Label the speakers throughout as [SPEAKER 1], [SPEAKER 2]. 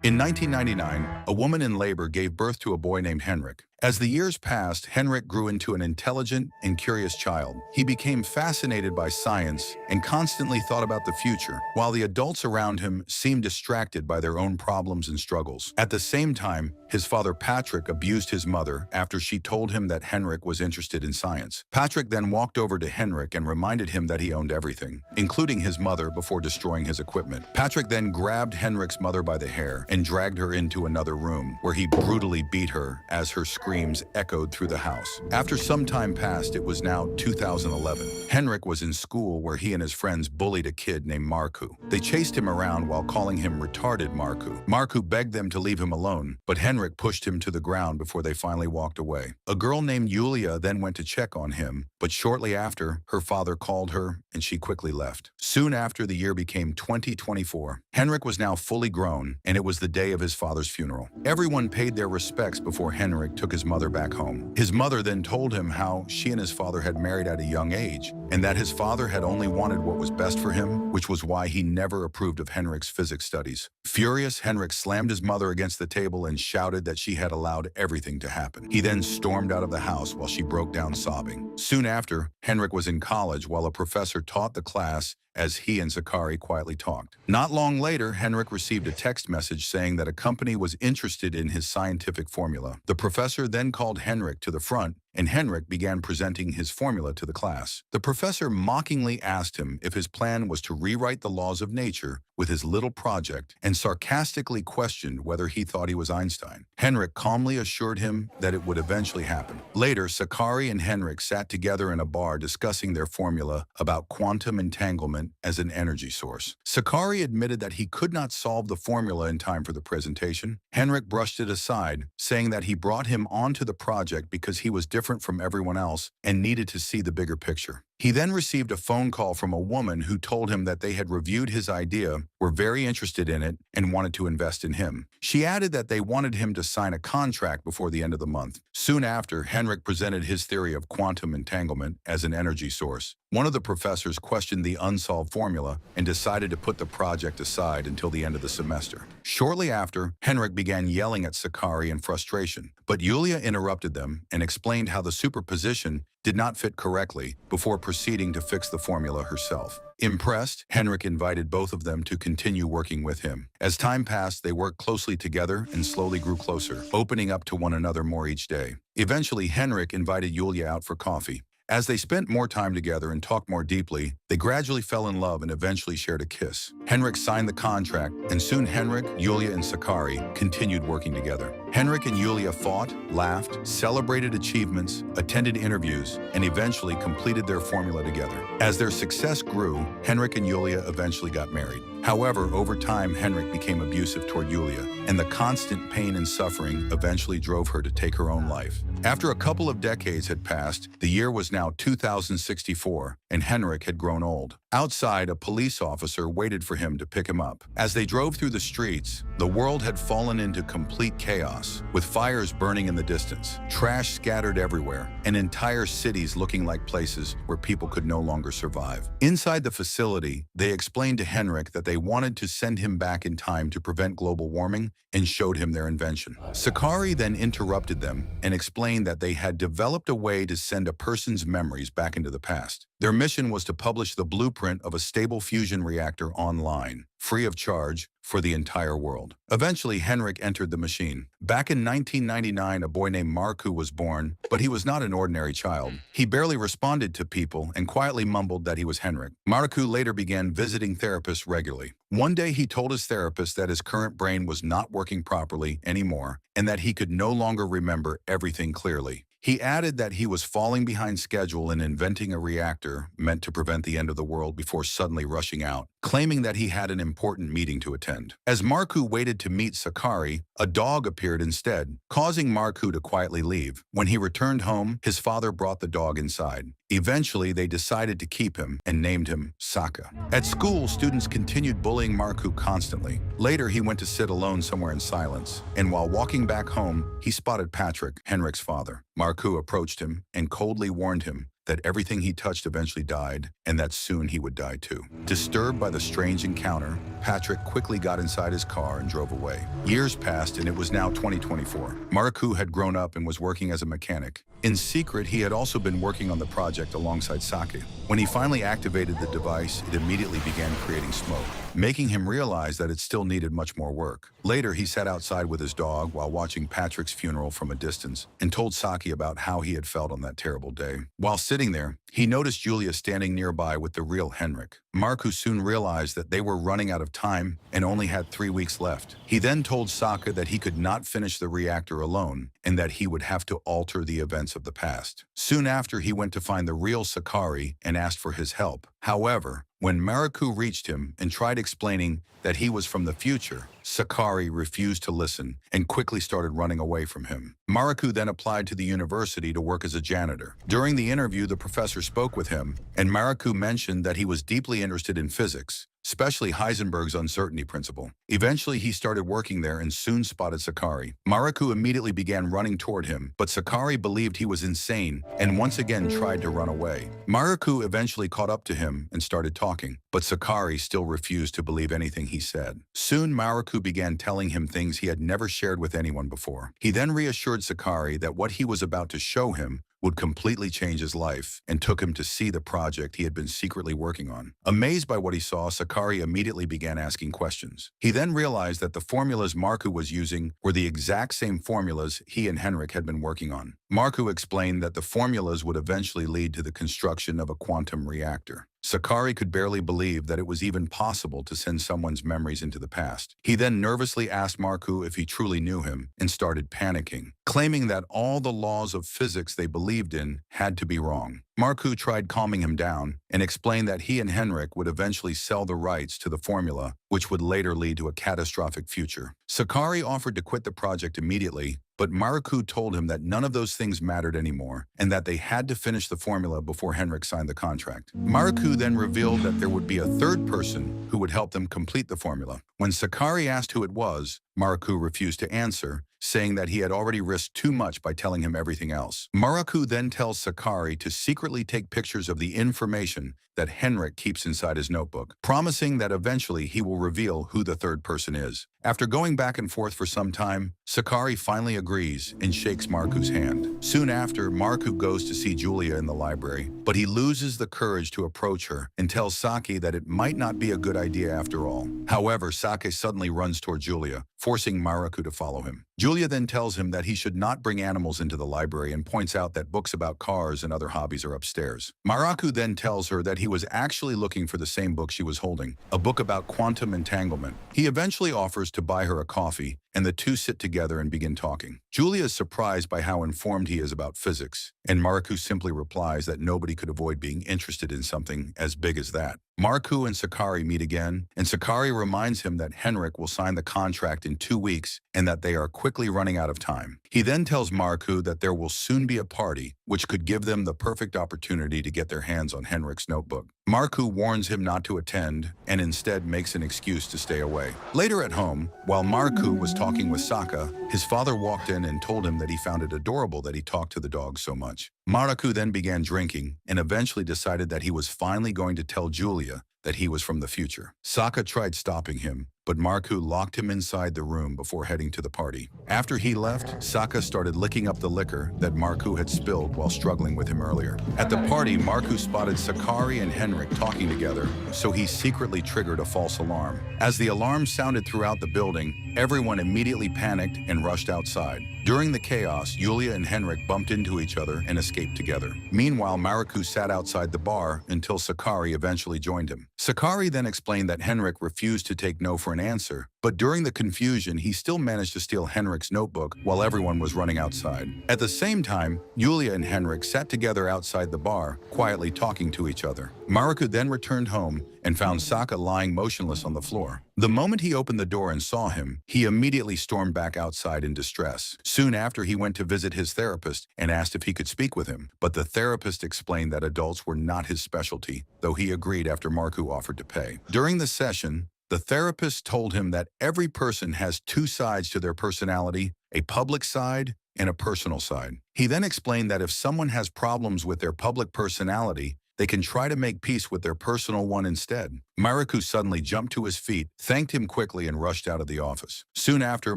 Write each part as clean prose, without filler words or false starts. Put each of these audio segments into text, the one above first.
[SPEAKER 1] In 1999, a woman in labor gave birth to a boy named Henrik. As the years passed, Henrik grew into an intelligent and curious child. He became fascinated by science and constantly thought about the future, while the adults around him seemed distracted by their own problems and struggles. At the same time, his father Patrick abused his mother after she told him that Henrik was interested in science. Patrick then walked over to Henrik and reminded him that he owned everything, including his mother, before destroying his equipment. Patrick then grabbed Henrik's mother by the hair and dragged her into another room, where he brutally beat her as her screams echoed through the house. After some time passed, it was now 2011. Henrik was in school where he and his friends bullied a kid named Marku. They chased him around while calling him retarded Marku. Marku begged them to leave him alone, but Henrik pushed him to the ground before they finally walked away. A girl named Yulia then went to check on him, but shortly after, her father called her and she quickly left. Soon after, the year became 2024. Henrik was now fully grown, and it was the day of his father's funeral. Everyone paid their respects before Henrik took his mother back home. His mother then told him how she and his father had married at a young age, and that his father had only wanted what was best for him, which was why he never approved of Henrik's physics studies. Furious, Henrik slammed his mother against the table and shouted that she had allowed everything to happen. He then stormed out of the house while she broke down sobbing. Soon after, Henrik was in college while a professor taught the class as he and Sakari quietly talked. Not long later, Henrik received a text message saying that a company was interested in his scientific formula. The professor then called Henrik to the front, and Henrik began presenting his formula to the class. The professor mockingly asked him if his plan was to rewrite the laws of nature with his little project, and sarcastically questioned whether he thought he was Einstein. Henrik calmly assured him that it would eventually happen. Later, Sakari and Henrik sat together in a bar discussing their formula about quantum entanglement as an energy source. Sakari admitted that he could not solve the formula in time for the presentation. Henrik brushed it aside, saying that he brought him onto the project because he was different from everyone else and needed to see the bigger picture. He then received a phone call from a woman who told him that they had reviewed his idea, were very interested in it, and wanted to invest in him. She added that they wanted him to sign a contract before the end of the month. Soon after, Henrik presented his theory of quantum entanglement as an energy source. One of the professors questioned the unsolved formula and decided to put the project aside until the end of the semester. Shortly after, Henrik began yelling at Sakari in frustration, but Yulia interrupted them and explained how the superposition did not fit correctly before proceeding to fix the formula herself. Impressed, Henrik invited both of them to continue working with him. As time passed, they worked closely together and slowly grew closer, opening up to one another more each day. Eventually, Henrik invited Yulia out for coffee. As they spent more time together and talked more deeply, they gradually fell in love and eventually shared a kiss. Henrik signed the contract, and soon Henrik, Yulia, and Sakari continued working together. Henrik and Yulia fought, laughed, celebrated achievements, attended interviews, and eventually completed their formula together. As their success grew, Henrik and Yulia eventually got married. However, over time, Henrik became abusive toward Yulia, and the constant pain and suffering eventually drove her to take her own life. After a couple of decades had passed, the year was now 2064, and Henrik had grown old. Outside, a police officer waited for him to pick him up. As they drove through the streets, the world had fallen into complete chaos, with fires burning in the distance, trash scattered everywhere, and entire cities looking like places where people could no longer survive. Inside the facility, they explained to Henrik that they wanted to send him back in time to prevent global warming and showed him their invention. Sakari then interrupted them and explained that they had developed a way to send a person's memories back into the past. Their mission was to publish the blueprint of a stable fusion reactor online, free of charge, for the entire world. Eventually, Henrik entered the machine. Back in 1999, a boy named Marku was born, but he was not an ordinary child. He barely responded to people and quietly mumbled that he was Henrik. Marku later began visiting therapists regularly. One day, he told his therapist that his current brain was not working properly anymore and that he could no longer remember everything clearly. He added that he was falling behind schedule in inventing a reactor meant to prevent the end of the world before suddenly rushing out, claiming that he had an important meeting to attend. As Marku waited to meet Sakari, a dog appeared instead, causing Marku to quietly leave. When he returned home, his father brought the dog inside. Eventually, they decided to keep him and named him Saka. At school, students continued bullying Marku constantly. Later, he went to sit alone somewhere in silence, and while walking back home, he spotted Patrick, Henrik's father. Marku approached him and coldly warned him that everything he touched eventually died, and that soon he would die too. Disturbed by the strange encounter, Patrick quickly got inside his car and drove away. Years passed, and it was now 2024. Marku had grown up and was working as a mechanic. In secret, he had also been working on the project alongside Sake. When he finally activated the device, it immediately began creating smoke, making him realize that it still needed much more work. Later, he sat outside with his dog while watching Patrick's funeral from a distance and told Sake about how he had felt on that terrible day. While sitting there, he noticed Julia standing nearby with the real Henrik. Marku soon realized that they were running out of time and only had 3 weeks left. He then told Sake that he could not finish the reactor alone and that he would have to alter the events of the past. Soon after, he went to find the real Sakari and asked for his help. However, when Marku reached him and tried explaining that he was from the future, Sakari refused to listen and quickly started running away from him. Marku then applied to the university to work as a janitor. During the interview, the professor spoke with him, and Marku mentioned that he was deeply interested in physics, especially Heisenberg's uncertainty principle. Eventually, he started working there and soon spotted Sakari. Marku immediately began running toward him, but Sakari believed he was insane and once again tried to run away. Marku eventually caught up to him and started talking, but Sakari still refused to believe anything he said. Soon, Marku began telling him things he had never shared with anyone before. He then reassured Sakari that what he was about to show him would completely change his life and took him to see the project he had been secretly working on. Amazed by what he saw, Sakari immediately began asking questions. He then realized that the formulas Marku was using were the exact same formulas he and Henrik had been working on. Marku explained that the formulas would eventually lead to the construction of a quantum reactor. Sakari could barely believe that it was even possible to send someone's memories into the past. He then nervously asked Marku if he truly knew him and started panicking, claiming that all the laws of physics they believed in had to be wrong. Marku tried calming him down and explained that he and Henrik would eventually sell the rights to the formula, which would later lead to a catastrophic future. Sakari offered to quit the project immediately, but Marku told him that none of those things mattered anymore and that they had to finish the formula before Henrik signed the contract. Marku then revealed that there would be a third person who would help them complete the formula. When Sakari asked who it was, Marku refused to answer, saying that he had already risked too much by telling him everything else. Marku then tells Sakari to secretly take pictures of the information that Henrik keeps inside his notebook, promising that eventually he will reveal who the third person is. After going back and forth for some time, Sakari finally agrees and shakes Marku's hand. Soon after, Marku goes to see Julia in the library, but he loses the courage to approach her and tells Sake that it might not be a good idea after all. However, Sake suddenly runs toward Julia, forcing Marku to follow him. Julia then tells him that he should not bring animals into the library and points out that books about cars and other hobbies are upstairs. Marku then tells her that he was actually looking for the same book she was holding, a book about quantum entanglement. He eventually offers to buy her a coffee, and the two sit together and begin talking. Julia is surprised by how informed he is about physics, and Marku simply replies that nobody could avoid being interested in something as big as that. Marku and Sakari meet again, and Sakari reminds him that Henrik will sign the contract in 2 weeks and that they are quickly running out of time. He then tells Marku that there will soon be a party, which could give them the perfect opportunity to get their hands on Henrik's notebook. Marku warns him not to attend and instead makes an excuse to stay away. Later at home, while Marku was talking with Saka, his father walked in and told him that he found it adorable that he talked to the dog so much. Marku then began drinking and eventually decided that he was finally going to tell Julia that he was from the future. Saka tried stopping him, but Marku locked him inside the room before heading to the party. After he left, Saka started licking up the liquor that Marku had spilled while struggling with him earlier. At the party, Marku spotted Sakari and Henrik talking together, so he secretly triggered a false alarm. As the alarm sounded throughout the building, everyone immediately panicked and rushed outside. During the chaos, Julia and Henrik bumped into each other and escaped together. Meanwhile, Marku sat outside the bar until Sakari eventually joined him. Sakari then explained that Henrik refused to take no for an answer, but during the confusion, he still managed to steal Henrik's notebook while everyone was running outside. At the same time, Julia and Henrik sat together outside the bar, quietly talking to each other. Marku then returned home and found Saka lying motionless on the floor. The moment he opened the door and saw him, he immediately stormed back outside in distress. Soon after, he went to visit his therapist and asked if he could speak with him, but the therapist explained that adults were not his specialty, though he agreed after Marku offered to pay. During the session, the therapist told him that every person has two sides to their personality, a public side and a personal side. He then explained that if someone has problems with their public personality, they can try to make peace with their personal one instead. Maraku suddenly jumped to his feet, thanked him quickly, and rushed out of the office. Soon after,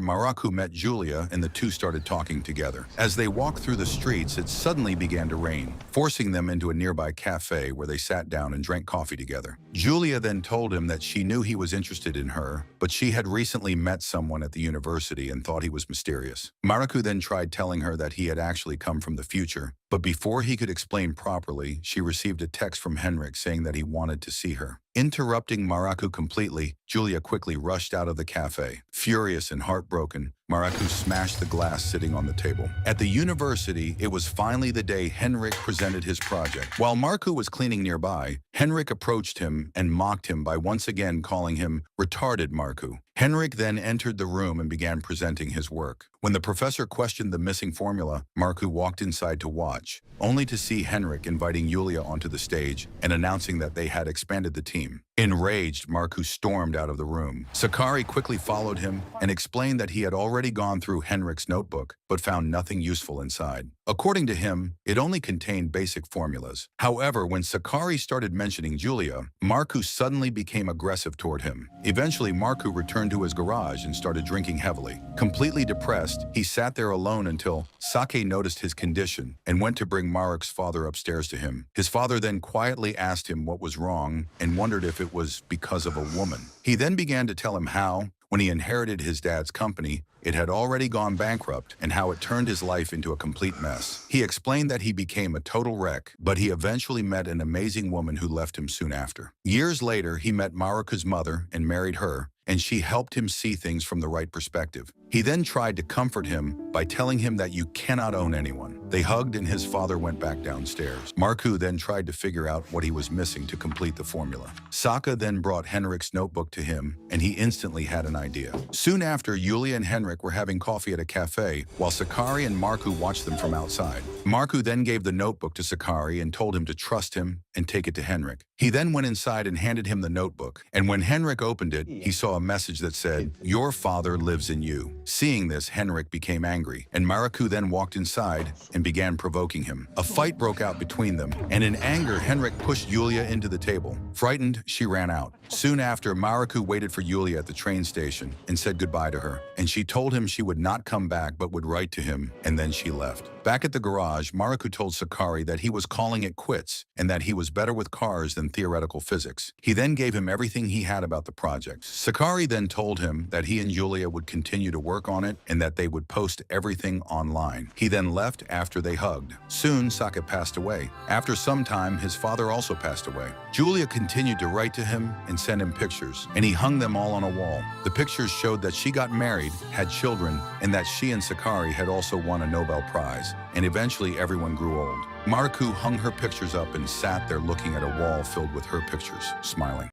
[SPEAKER 1] Maraku met Julia, and the two started talking together. As they walked through the streets, it suddenly began to rain, forcing them into a nearby cafe where they sat down and drank coffee together. Julia then told him that she knew he was interested in her, but she had recently met someone at the university and thought he was mysterious. Maraku then tried telling her that he had actually come from the future, but before he could explain properly, she received a text from Henrik saying that he wanted to see her. Interrupting Maraku completely, Julia quickly rushed out of the cafe. Furious and heartbroken, Maraku smashed the glass sitting on the table. At the university, it was finally the day Henrik presented his project. While Maraku was cleaning nearby, Henrik approached him and mocked him by once again calling him retarded Maraku. Henrik then entered the room and began presenting his work. When the professor questioned the missing formula, Maraku walked inside to watch, only to see Henrik inviting Julia onto the stage and announcing that they had expanded the team. Enraged, Maraku stormed out of the room. Sakari quickly followed him and explained that he had already gone through Henrik's notebook, but found nothing useful inside. According to him, it only contained basic formulas. However, when Sakari started mentioning Julia, Maraku suddenly became aggressive toward him. Eventually, Maraku returned to his garage and started drinking heavily. Completely depressed, he sat there alone until Sake noticed his condition and went to bring Maraku's father upstairs to him. His father then quietly asked him what was wrong and wondered if it was because of a woman. He then began to tell him how, when he inherited his dad's company, it had already gone bankrupt and how it turned his life into a complete mess. He explained that he became a total wreck, but he eventually met an amazing woman who left him soon after. Years later, he met Maraku's mother and married her, and she helped him see things from the right perspective. He then tried to comfort him by telling him that you cannot own anyone. They hugged and his father went back downstairs. Maraku then tried to figure out what he was missing to complete the formula. Saka then brought Henrik's notebook to him, and he instantly had an idea. Soon after, Julia and Henrik were having coffee at a cafe, while Sakari and Maraku watched them from outside. Maraku then gave the notebook to Sakari and told him to trust him and take it to Henrik. He then went inside and handed him the notebook, and when Henrik opened it, he saw a message that said, "Your father lives in you." Seeing this, Henrik became angry, and Maraku then walked inside and began provoking him. A fight broke out between them, and in anger, Henrik pushed Julia into the table. Frightened, she ran out. Soon after, Maraku waited for Julia at the train station and said goodbye to her, and she told him she would not come back but would write to him, and then she left. Back at the garage, Maraku told Sakari that he was calling it quits and that he was better with cars than theoretical physics. He then gave him everything he had about the project. Sakari then told him that he and Julia would continue to work on it and that they would post everything online. He then left after they hugged. Soon, Saka passed away. After some time, his father also passed away. Julia continued to write to him and send him pictures, and he hung them all on a wall. The pictures showed that she got married, had children, and that she and Sakari had also won a Nobel Prize, and eventually everyone grew old. Maraku hung her pictures up and sat there looking at a wall filled with her pictures, smiling.